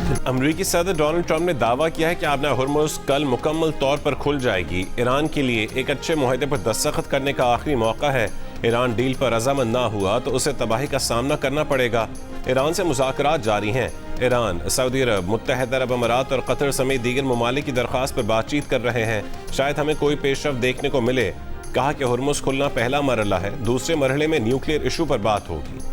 अमरीकी सदर Donald Trump ने दावा किया है कि आबना हुर्मुज़ कल मुकम्मल तौर पर खुल जाएगी। ईरान के लिए एक अच्छे मुआहदे पर दस्तखत करने का आखिरी मौका है। ईरान डील पर रजामंद ना हुआ तो उसे तबाही का सामना करना पड़ेगा। ईरान से मुज़ाकरात जारी हैं। ईरान, सऊदी अरब, मुत्तहदा अरब अमारात और कतर समेत दीगर ममालिक की दरख्वास्त पर बातचीत कर रहे हैं। शायद हमें कोई पेशरफ्त देखने को मिले। कहा कि हुर्मुज़ खुलना पहला मरहला है, दूसरे मरहले में न्यूक्लियर इशू पर बात होगी।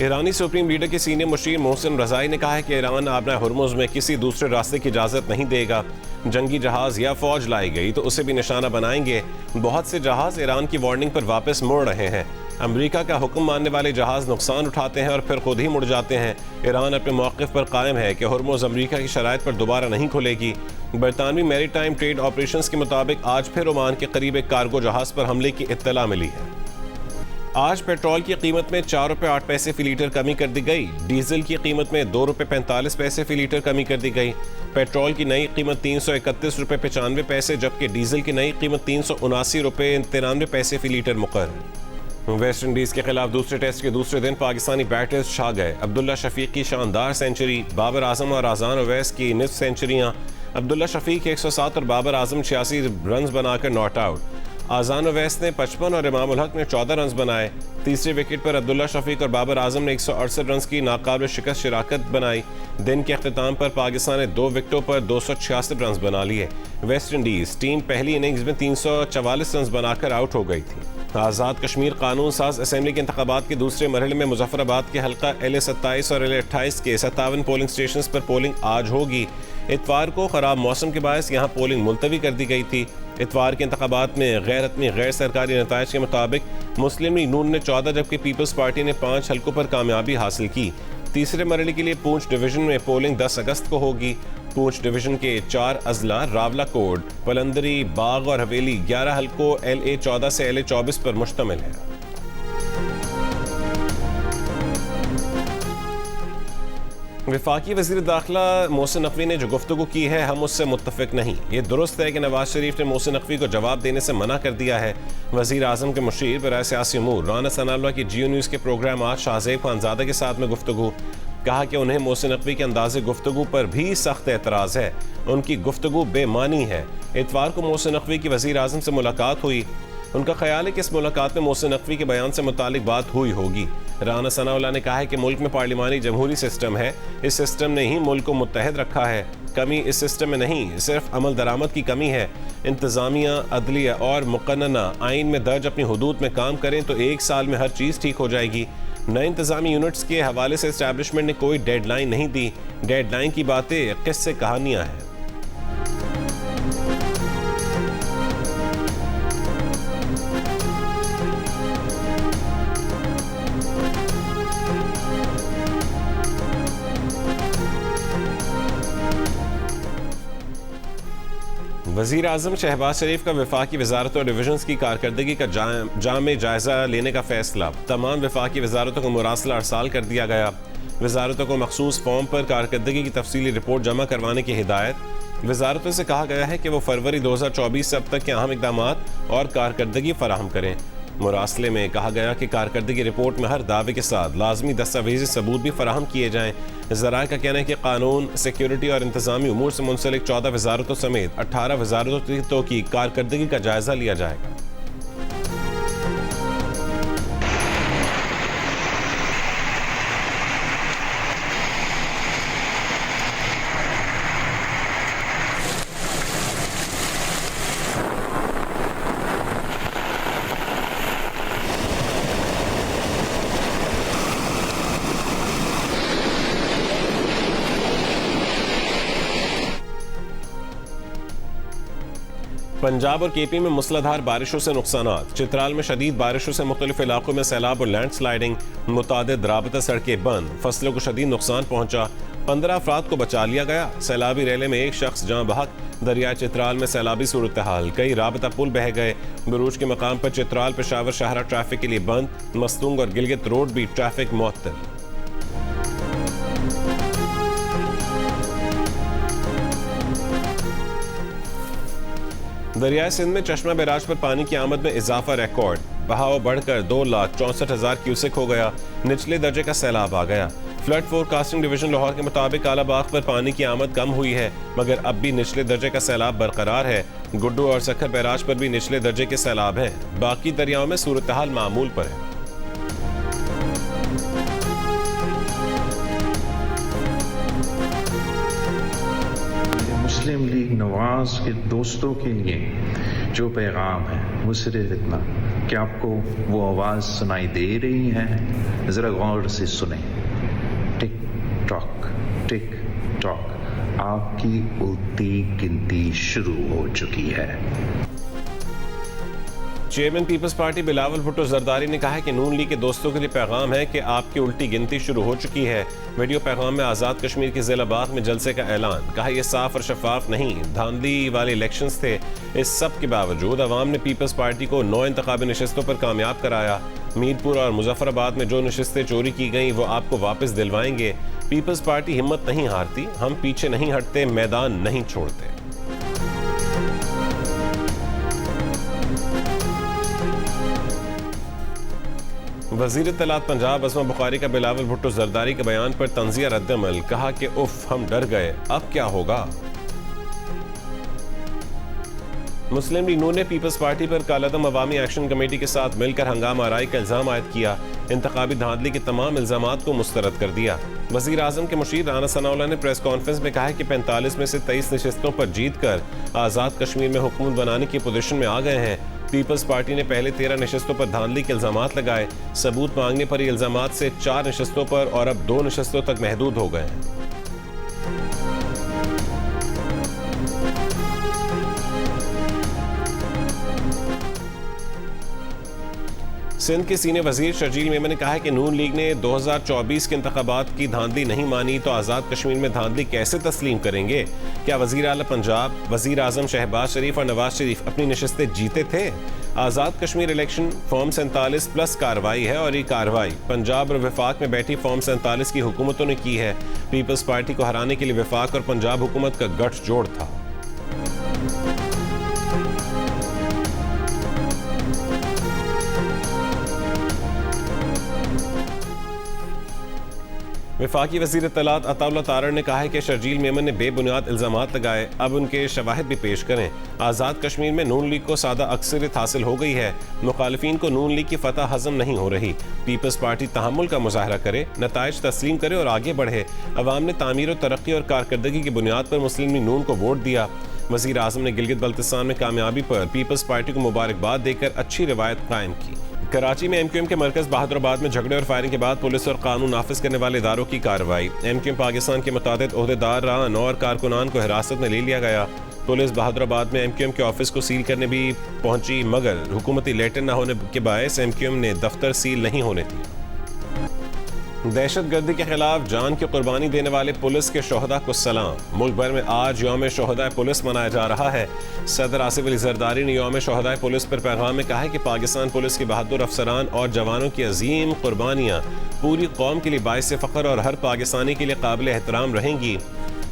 ईरानी सुप्रीम लीडर के सीनियर मुशीर मोहसिन रज़ाई ने कहा है कि ईरान आबना हुर्मुज़ में किसी दूसरे रास्ते की इजाज़त नहीं देगा। जंगी जहाज़ या फौज लाई गई तो उसे भी निशाना बनाएंगे। बहुत से जहाज़ ईरान की वार्निंग पर वापस मुड़ रहे हैं। अमेरिका का हुक्म मानने वाले जहाज़ नुकसान उठाते हैं और फिर खुद ही मुड़ जाते हैं। ईरान अपने मौक़िफ़ पर कायम है कि हुर्मुज़ अमेरिका की शराइत पर दोबारा नहीं खुलेगी। बरतानवी मैरीटाइम ट्रेड ऑपरेशंस के मुताबिक आज फिर ओमान के करीब एक कार्गो जहाज़ पर हमले की इत्तला मिली है। आज पेट्रोल की कीमत में 4 रुपये 8 पैसे फी लीटर कमी कर दी गई। डीजल की कीमत में 2 रुपये 45 पैसे फी लीटर कमी कर दी गई। पेट्रोल की नई कीमत 331 रुपये 95 पैसे, जबकि डीजल की नई कीमत 379 रुपये 93 पैसे फी लीटर मुकर्रर। वेस्ट इंडीज़ के खिलाफ दूसरे टेस्ट के दूसरे दिन पाकिस्तानी बैटर्स छा गए। अब्दुल्ला शफीक की शानदार सेंचुरी, बाबर आजम और अजान ओवैस की निस्फ सेंचुरियाँ। अब्दुल्ला शफीक 107 और बाबर आजम 86 रन बनाकर नॉट आउट। अजान ओवैस ने 55 और इमाम उल हक ने 14 रन बनाए। तीसरे विकेट पर अब्दुल्ला शफीक और बाबर आजम ने 168 रन की नाकाबिल शिकस्त शिराकत बनाई। दिन के अख्ताम पर पाकिस्तान ने 2 विकेटों पर 266 रन बना लिए। वेस्ट इंडीज़ टीम पहली इनिंग्स में 344 रन बनाकर आउट हो गई थी। आज़ाद कश्मीर कानून साज असम्बली के इंतखाबात के दूसरे मरहले में मुजफ्फराबाद के हल्का LA27 और LA28 के 57 पोलिंग स्टेशन पर पोलिंग आज होगी। इतवार को खराब मौसम के बायस यहाँ पोलिंग मुलतवी कर दी गई थी। इतवार के इंतखाबात में गैर हतमी गैर सरकारी नताइज के मुताबिक मुस्लिम लीग नून ने 14 जबकि पीपल्स पार्टी ने 5 हल्कों पर कामयाबी हासिल की। तीसरे मरहले के लिए पूंछ डिवीजन में पोलिंग 10 अगस्त को होगी। पूंछ डिवीजन के 4 अजला रावलाकोट, पलंदरी, बाग और हवेली 11 हल्कों LA14 से LA24 पर मुश्तमिल है। वफाकी वज़ीर दाखिला मोहसिन नकवी ने जो गुफ्तगू की है हम उससे मुत्तफिक नहीं। ये दुरुस्त है कि नवाज शरीफ ने मोहसिन नकवी को जवाब देने से मना कर दिया है। वज़ीर आज़म के मुशीर बराए सियासी उमूर राना सनाउल्लाह की जियो न्यूज़ के प्रोग्राम आज शाहज़ेब खानज़ादा के साथ में गुफ्तगू। कहा कि उन्हें मोहसिन नकवी के अंदाज़े गुफ्तगू पर भी सख्त एतराज़ है। उनकी गुफ्तगू बेमानी है। इतवार को मोहसिन नकवी की वज़ीर आज़म से मुलाकात हुई। उनका ख्याल है कि इस मुलाकात में मोहसिन नकवी के बयान से मुतालिक बात हुई होगी। राना सनाउल्लाह ने कहा है कि मुल्क में पार्लिमानी जमहूरी सिस्टम है। इस सिस्टम ने ही मुल्क को मुत्तहद रखा है। कमी इस सिस्टम में नहीं, सिर्फ अमल दरामद की कमी है। इंतज़ामिया, अदलिया और मुक़न्नना आइन में दर्ज अपनी हुदूद में काम करें तो 1 साल में हर चीज़ ठीक हो जाएगी। नए इंतज़ामी यूनिट्स के हवाले से इस्टेब्लिशमेंट ने कोई डेडलाइन नहीं दी। डेडलाइन की बातें किस्से कहानियाँ हैं। वज़ीर आज़म शहबाज शरीफ का वफाकी वजारत और डिवीजन्स की कारकर्दगी का जामे जायज़ा लेने का फैसला। तमाम वफाकी वजारतों को मुरासला अरसाल कर दिया गया। वजारतों को मखसूस फॉर्म पर कारकर्दगी की तफसीली रिपोर्ट जमा करवाने की हिदायत। वजारतों से कहा गया है कि वो फरवरी 2024 से अब तक के अहम इक़दाम और कारकर्दगी फराहम करें। मुरासले में कहा गया कि कारकर्दगी रिपोर्ट में हर दावे के साथ लाजमी दस्तावेजी सबूत भी फराहम किए जाएँ। ज़राए का कहना है कि कानून, सिक्योरिटी और इंतज़ामी उमूर से मुंसलिक 14 वजारतों समेत 18 वजारतों की कारकर्दगी का जायज़ा लिया जाएगा। पंजाब और KP में मूसलाधार बारिशों से नुकसानात। चित्राल में शदीद बारिशों से मुख्तलिफ इलाकों में सैलाब और लैंड स्लाइडिंग। मुतादिद राबता सड़कें बंद। फसलों को शदीद नुकसान पहुंचा। 15 अफराद को बचा लिया गया। सैलाबी रैले में 1 शख्स जाँ बहक। दरिया चित्राल में सैलाबी सूरत हाल। कई राबता पुल बह गए। बरूज के मकाम पर चित्राल पेशावर शाहरा ट्रैफिक के लिए बंद। मस्तूंग और गिलगित रोड भी ट्रैफिक मुअत्तल। दरियाए सिंध में चश्मा बैराज पर पानी की आमद में इजाफा रिकॉर्ड। बहाव बढ़कर 2,64,000 क्यूसेक हो गया। निचले दर्जे का सैलाब आ गया। फ्लड फोरकास्टिंग डिवीजन लाहौर के मुताबिक कालाबाग पर पानी की आमद कम हुई है, मगर अब भी निचले दर्जे का सैलाब बरकरार है। गुड्डू और सखर बैराज पर भी निचले दर्जे के सैलाब हैं। बाकी दरियाओं में सूरत हाल मामूल पर है। मुस्लिम लीग नवाज के दोस्तों के लिए जो पैगाम है वो सिर्फ इतना कि आपको वो आवाज़ सुनाई दे रही है, ज़रा गौर से सुने। टिक टॉक आपकी उल्टी गिनती शुरू हो चुकी है। चेयरमैन पीपल्स पार्टी बिलावल भुट्टो जरदारी ने कहा है कि नून लीग के दोस्तों के लिए पैगाम है कि आपकी उल्टी गिनती शुरू हो चुकी है। वीडियो पैगाम में आज़ाद कश्मीर के जिला बाग में जलसे का ऐलान। कहा यह साफ और शफाफ नहीं, धांधली वाले इलेक्शंस थे। इस सब के बावजूद अवाम ने पीपल्स पार्टी को 9 इंतखाबी नशस्तों पर कामयाब कराया। मीरपुर और मुजफ्फराबाद में जो नशस्तें चोरी की गई वो आपको वापस दिलवाएंगे। पीपल्स पार्टी हिम्मत नहीं हारती, हम पीछे नहीं हटते, मैदान नहीं छोड़ते। वज़ीर इत्तलात पंजाब असमा बुखारी का बिलावल भुट्टो जरदारी के बयान पर तंजिया रद्दअमल। कहा कि उफ, हम डर गए, अब क्या होगा। मुस्लिम लीग नून ने पीपल्स पार्टी पर कालादम अवामी एक्शन कमेटी के साथ मिलकर हंगामा आराई का इल्जाम आयद किया। इंतखाबी धांधली के तमाम इल्जामात को मुस्तरद कर दिया। वज़ीर आज़म के मुशीर राना सनाउल्लाह ने प्रेस कॉन्फ्रेंस में कहा कि 45 में से 23 नशस्तों पर जीत कर आज़ाद कश्मीर में हुकूमत बनाने की पोजीशन में आ गए हैं। पीपल्स पार्टी ने पहले 13 नशस्तों पर धांधली के इल्जामात लगाए। सबूत मांगने पर ये इल्जामात से 4 नशस्तों पर और अब 2 नशस्तों तक महदूद हो गए हैं। सिंध के सीनियर वजीर शर्जील मेमन ने कहा है कि नून लीग ने 2024 के इंतखाबात की धांधली नहीं मानी तो आज़ाद कश्मीर में धांधली कैसे तस्लीम करेंगे। क्या वजीर आला पंजाब, वजीर आजम शहबाज शरीफ और नवाज शरीफ अपनी नशस्तें जीते थे। Azad Kashmir election form 47 plus कार्रवाई है और ये कार्रवाई पंजाब और वफाक में बैठी फॉर्म 47 की हुकूमतों ने की है। पीपल्स पार्टी को हराने के लिए वफाक और पंजाब हुकूमत का गठजोड़ था। वफाकी वज़ीर इत्तलात अताउल्लाह तारड़ ने कहा है कि शर्जील मेमन ने बेबुनियाद इल्जामात लगाए, अब उनके शवाहिद भी पेश करें। आज़ाद कश्मीर में नून लीग को सादा अक्सरियत हासिल हो गई है। मुखालिफिन को नून लीग की फतह हजम नहीं हो रही। पीपल्स पार्टी तहम्मुल का मुजाहरा करे, नताइज तस्लीम करे और आगे बढ़े। अवाम ने तामीर और तरक्की और कारकर्दगी की बुनियाद पर मुस्लिम लीग नून को वोट दिया। वज़ीर आज़म ने गिलगित बल्तिस्तान में कामयाबी पर पीपल्स पार्टी को मुबारकबाद देकर अच्छी रिवायत कायम की। कराची में एमक्यूएम के मरकज बहादुराबाद में झगड़े और फायरिंग के बाद पुलिस और कानून नाफिज करने वाले इदारों की कार्रवाई। एमक्यूएम पाकिस्तान के मुतादिद ओहदेदारान और कारकुनान को हिरासत में ले लिया गया। पुलिस बहादुराबाद में एमक्यूएम के ऑफिस को सील करने भी पहुंची, मगर हुकूमती लेटर न होने के बायस एमक्यूएम ने दफ्तर सील नहीं होने दी। दहशत गर्दी के खिलाफ जान की कुर्बानी देने वाले पुलिस के शोहदा को सलाम। मुल्क भर में आज यौम शोहदा पुलिस मनाया जा रहा है। सदर आसिफ अली जरदारी ने यौम शोहदा पुलिस पर पैगाम में कहा है कि पाकिस्तान पुलिस के बहादुर अफसरान और जवानों की अजीम कुर्बानियाँ पूरी कौम के लिए बाइस फ़ख्र और हर पाकिस्तानी के लिए काबिल एहतराम रहेंगी।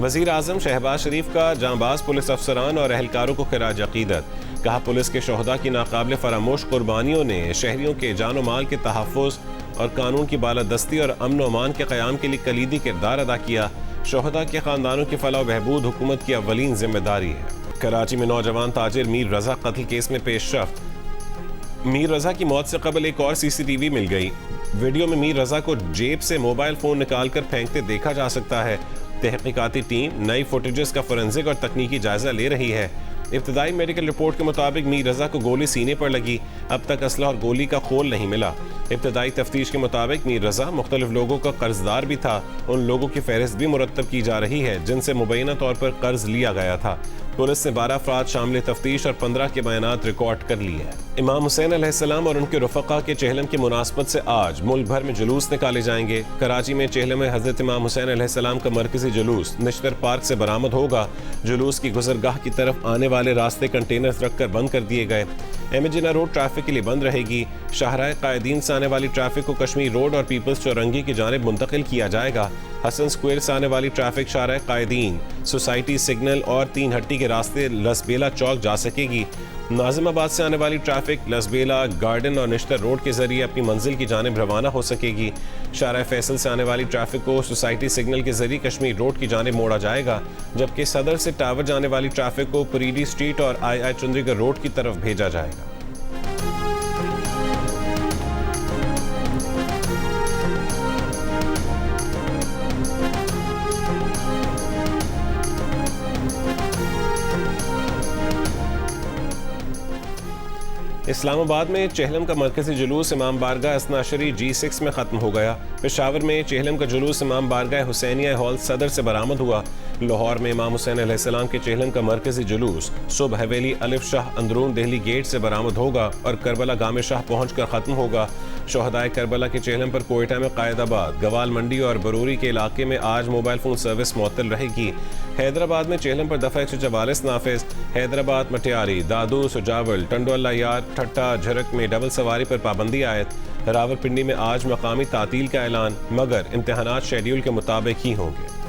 वज़ीर आज़म शहबाज शरीफ का जांबाज पुलिस अफसरान और एहलकारों को खिराज अकीदत। कहा पुलिस के शोहदा की नाकाबिल फरामोश कुर्बानियों ने शहरियों के जानो माल के तहफ़्फ़ुज़ और कानून की बालादस्ती और अमन व अमान के क़याम के लिए कलीदी किरदार अदा किया। शोहदा के ख़ानदानों की फलाह बहबूद हुकूमत की अव्वलीन जिम्मेदारी है। कराची में नौजवान ताजिर मीर रज़ा कत्ल केस में पेशरफ्त। मीर रज़ा की मौत से कबल एक और CCTV मिल गई। वीडियो में मीर रज़ा को जेब से मोबाइल फ़ोन निकाल कर फेंकते देखा जा सकता है। तहकीकाती टीम नई फुटेजेस का फोरेंसिक और तकनीकी जायजा ले रही है। इब्तदाई मेडिकल रिपोर्ट के मुताबिक मीर रज़ा को गोली सीने पर लगी। अब तक असला और गोली का खोल नहीं मिला। इब्तदाई तफ्तीश के मुताबिक मीर रज़ा मुख्तलिफ लोगों का कर्जदार भी था। उन लोगों की फहरिस्त भी मुरतब की जा रही है जिनसे मुबैना तौर पर कर्ज लिया गया था। पुलिस ने 12 अफराद शामिल तफ्तीश और 15 के बयानात रिकॉर्ड कर लिए हैं। इमाम हुसैन अलैहिस्सलाम और उनके रफ़क़ा के चहलम की मुनासबत से आज मुल्क भर में जुलूस निकाले जाएंगे। कराची में चहलम में हज़रत इमाम हुसैन अलैहिस्सलाम का मरकज़ी जुलूस निश्तर पार्क से बरामद होगा। जुलूस की गुजरगाह की तरफ आने वाले रास्ते कंटेनर्स रखकर बंद कर दिए गए। एम.ए. जिन्ना रोड ट्रैफिक के लिए बंद रहेगी। शाहराह कायदीन से आने वाली ट्रैफिक को कश्मीर रोड और पीपल्स चौरंगी की जानिब मुंतकिल किया जाएगा। हसन स्क्वायर से आने वाली ट्रैफिक शाहराह कायदीन, सोसाइटी सिग्नल और तीन हट्टी के रास्ते लसबेला चौक जा सकेगी। नाजिमाबाद से आने वाली ट्रैफिक लसबेला, गार्डन और निश्तर रोड के जरिए अपनी मंजिल की जानिब रवाना हो सकेगी। शाहराह फैसल से आने वाली ट्रैफिक को सोसाइटी सिग्नल के जरिए कश्मीर रोड की जानिब मोड़ा जाएगा, जबकि सदर से टावर जाने वाली ट्रैफिक को परीडी स्ट्रीट और आई चुंदरीगढ़ रोड की तरफ भेजा जाएगा। इस्लामाबाद में चेहलम का मरकजी जुलूस इमाम बारगाह असनाशरी G6 में ख़त्म हो गया। पेशावर में चेहलम का जुलूस इमाम बारगाह हुसैनिया हॉल सदर से बरामद हुआ। लाहौर में इमाम हुसैन अलैहिस्सलाम के चेहलम का मरकजी जुलूस सुबह हवेली अलिफ शाह अंदरून दिल्ली गेट से बरामद होगा और करबला गामे शाह पहुंचकर ख़त्म होगा। शोहदाए करबला के चेहलम पर कोयटा में कायदाबाद, गवाल मंडी और बरूरी के इलाके में आज मोबाइल फ़ोन सर्विस मुअत्तल रहेगी। हैदराबाद में चेहलम पर दफ़ा 144 नाफिज। हैदराबाद, मटियारी, दादू, सुजावल, टंडोला यार, ठट्टा, झरक में डबल सवारी पर पाबंदी आयत। रावलपिंडी में आज मकामी तातील का ऐलान, मगर इम्तहानात शेड्यूल के मुताबिक ही होंगे।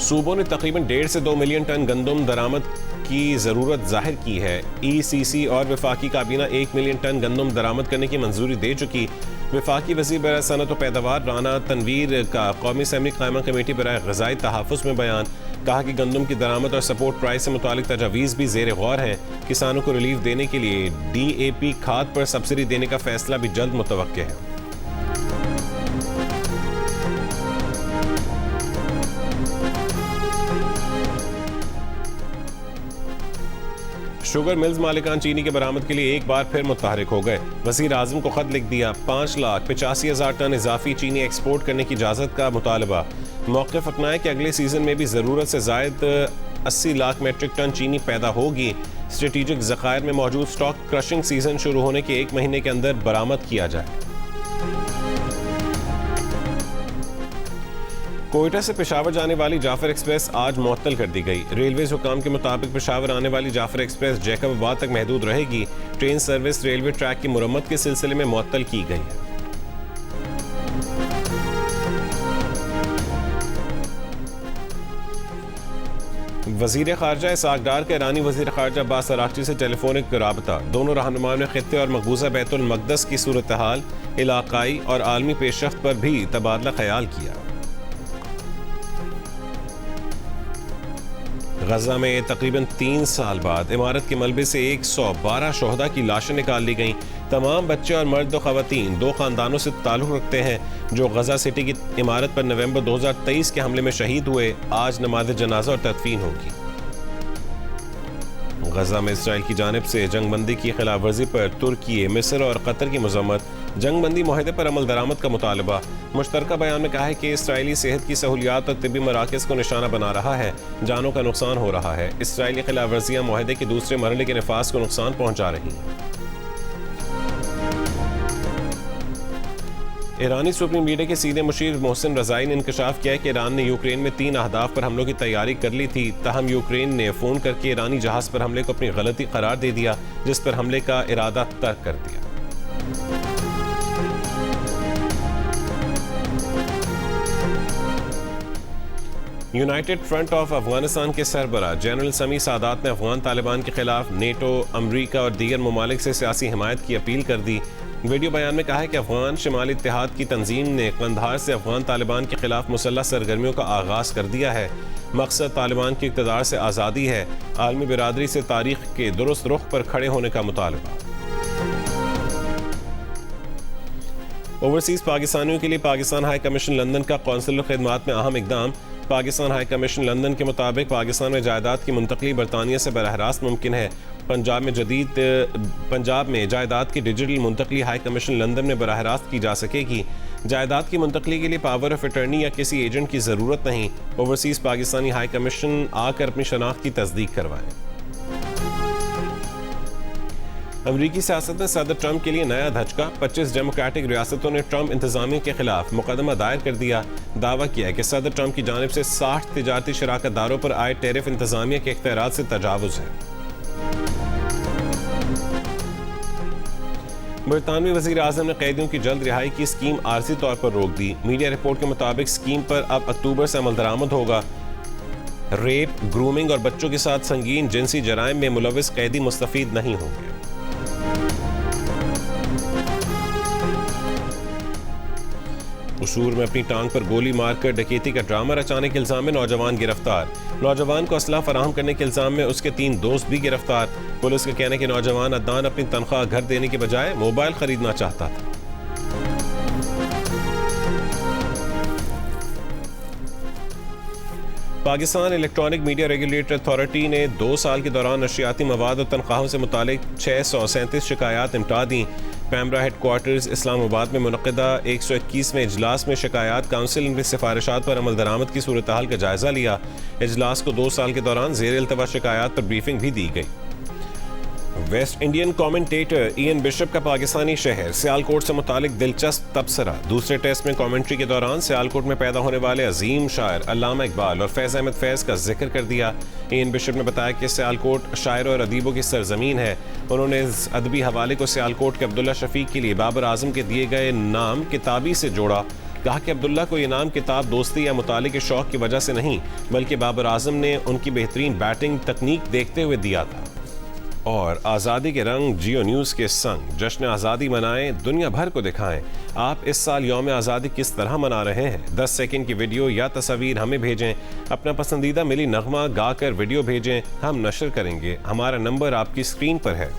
सूबों ने तकरीबन 1.5 से 2 मिलियन टन गंदम दरामद की ज़रूरत जाहिर की है। ECC और वफाकी काबीना 1 मिलियन टन गंदम दरामद करने की मंजूरी दे चुकी। वफाकी वज़ीर बराए सनअत व पैदावार राना तनवीर का कौमी असम्बली कायमा कमेटी बराए ग़िज़ाई तहफ़्फ़ुज़ में बयान, कहा कि गंदम की दरामद और सपोर्ट प्राइस से मुतालिक तजावीज़ भी ज़ेर गौर हैं। किसानों को रिलीफ देने के लिए DAP खाद पर सब्सिडी देने का फैसला भी जल्द मुतवक्के है। शुगर मिल्स मालिकान चीनी के बरामद के लिए एक बार फिर मुतहरिक हो गए। वज़ीर आज़म को खत लिख दिया। 5,85,000 टन इजाफी चीनी एक्सपोर्ट करने की इजाज़त का मुतालबा। मौक़िफ़ अपनाए कि अगले सीज़न में भी ज़रूरत से ज़ायद 80 लाख मेट्रिक टन चीनी पैदा होगी। स्ट्रेटिजिक ज़खायर में मौजूद स्टॉक क्रशिंग सीज़न शुरू होने के 1 महीने के अंदर बरामद किया जाए। कोयटा से पेशावर जाने वाली जाफर एक्सप्रेस आज मुअत्तल कर दी गई। रेलवेज हुकाम के मुताबिक पेशावर आने वाली जाफर एक्सप्रेस जैकबाबाद तक महदूद रहेगी। ट्रेन सर्विस रेलवे ट्रैक की मुरम्मत के सिलसिले में मुअत्तल की गई है। वज़ीर ख़ारजा इसहाक़ डार का ईरानी वज़ीर ख़ारजा अब्बास अराग़ची से टेलीफोनिक राबता। दोनों रहनुमाओं ने ख़ित्ते और मकबूजा बैतुल मक़दस की सूरत हाल, इलाक़ाई और आलमी पेशरफ़्त पर भी तबादला ख्याल किया। गजा में तकरीबन 3 साल बाद इमारत के मलबे से 112 शोहदा की लाशें निकाल ली गईं। तमाम बच्चे और मर्द व ख़वातीन 2 ख़ानदानों से ताल्लुक़ रखते हैं जो गजा सिटी की इमारत पर नवंबर 2023 के हमले में शहीद हुए। आज नमाज़ जनाजा और तदफीन होगी। गजा में इसराइल की जानिब से जंगबंदी की खिलाफ वर्जी पर तुर्की, मिस्र और कतर की मज़म्मत। जंगबंदी मुआहदे पर अमल दरामद का मुतालबा। मुश्तरका बयान में कहा है कि इसराइली सेहत की सहूलियात और तिब्बी मराकज़ को निशाना बना रहा है, जानों का नुकसान हो रहा है। इसराइली खिलाफ वर्जियाँ मुआहदे के दूसरे मरहले के नफाज को नुकसान पहुँचा रही हैं। ईरानी सुप्रीम लीडर के सीधे मुशीर मोहसिन रज़ाई ने इंकशाफ किया है कि ईरान ने यूक्रेन में 3 अहदाफ पर हमलों की तैयारी कर ली थी। ताहम यूक्रेन ने फ़ोन करके ईरानी जहाज़ पर हमले को अपनी गलती करार दे दिया, जिस पर हमले का इरादा तर्क कर दिया। यूनाइटेड फ्रंट ऑफ अफगानिस्तान के सरबराह जनरल समी सादात ने अफगान तालिबान के खिलाफ नेटो, अमरीका और दीगर ममालिक से सियासी हिमायत की अपील कर दी। वीडियो बयान में कहा है कि अफगान शमाली इत्तेहाद की तंजीम ने कंधार से अफगान तालिबान के खिलाफ मुसल्लह सरगर्मियों का आगाज़ कर दिया है। मकसद तालिबान की इक़्तिदार से आज़ादी है। आलमी बिरादरी से तारीख के दुरुस्त रुख पर खड़े होने का मुतालबा। ओवरसीज़ पाकिस्तानियों के लिए पाकिस्तान हाई कमीशन लंदन का कौंसलर खिदमात में अहम इकदाम। पाकिस्तान हाई कमीशन लंदन के मुताबिक पाकिस्तान में जायदाद की मुंतकली बरतानिया से बरह रास्त मुमकिन है। पंजाब में जायदाद की डिजिटल मुंतकली हाई कमीशन लंदन में बरह रास्त की जा सकेगी। जायदाद की मुंतकली के लिए पावर ऑफ अटर्नी या किसी एजेंट की ज़रूरत नहीं। ओवरसीज़ पाकिस्तानी हाई कमीशन आकर अपनी शनाख्त की तस्दीक करवाएं। अमरीकी सियासत में सदर ट्रंप के लिए नया धचका। 25 डेमोक्रेटिक रियासतों ने ट्रंप इंतजामिया के खिलाफ मुकदमा दायर कर दिया। दावा किया है कि सदर ट्रंप की जानिब से 60 तिजारती शराकतदारों पर आए टैरिफ इंतजामिया के इख्तियारात से तजावुज है। बरतानवी वज़ीर आज़म ने कैदियों की जल्द रिहाई की स्कीम आर्जी तौर पर रोक दी। मीडिया रिपोर्ट के मुताबिक स्कीम पर अब अक्टूबर से अमल दरामद होगा। रेप, ग्रूमिंग और बच्चों के साथ संगीन जिनसी जराइम में मुलविस कैदी मुस्तफीद नहीं होंगे। कसूर में अपनी टांग पर गोली मारकर डकैती का ड्रामा रचाने के इल्जाम में नौजवान गिरफ्तार। नौजवान को असला फराहम करने के इल्जाम में उसके 3 दोस्त भी गिरफ्तार। पुलिस का कहना है कि नौजवान अदनान अपनी तनख्वाह घर देने के बजाय मोबाइल खरीदना चाहता था। Pakistan electronic media regulatory authority ने 2 साल के दौरान नशरियाती मवाद और तनख्वाहों से मुतालिक 637 शिकायत निपटा दी। पैमरा हेडक्वार्टर्स इस्लामाबाद में मुनक़दा 121वें इजलास में शिकायत काउंसिल ने सिफारिशात पर अमल दरामद की सूरत हाल का जायजा लिया। इजलास को 2 साल के दौरान ज़ेर इल्तवा शिकायत पर ब्रीफिंग भी दी गई। West Indian commentator Ian bishop का पाकिस्तानी शहर सियालकोट से मुतालिक दिलचस्प तबसरा। दूसरे टेस्ट में कमेंट्री के दौरान सियालकोट में पैदा होने वाले अजीम शायर अल्लामा इकबाल और फैज़ अहमद फैज़ का जिक्र कर दिया। इयन बिशप ने बताया कि सियालकोट शायरों और अदीबों की सरजमीन है। उन्होंने इस अदबी हवाले को सियालकोट के अब्दुल्ला शफीक के लिए बाबर आजम के दिए गए नाम किताबी से जोड़ा। कहा कि अब्दुल्ला को ये नाम किताब दोस्ती या मुताले के शौक की वजह से नहीं बल्कि बाबर आजम ने उनकी बेहतरीन बैटिंग तकनीक देखते हुए दिया था। और आज़ादी के रंग जियो न्यूज़ के संग जश्न आज़ादी मनाएं, दुनिया भर को दिखाएं। आप इस साल यौम आज़ादी किस तरह मना रहे हैं? 10 सेकंड की वीडियो या तस्वीर हमें भेजें। अपना पसंदीदा मिली नगमा गाकर वीडियो भेजें, हम नशर करेंगे। हमारा नंबर आपकी स्क्रीन पर है।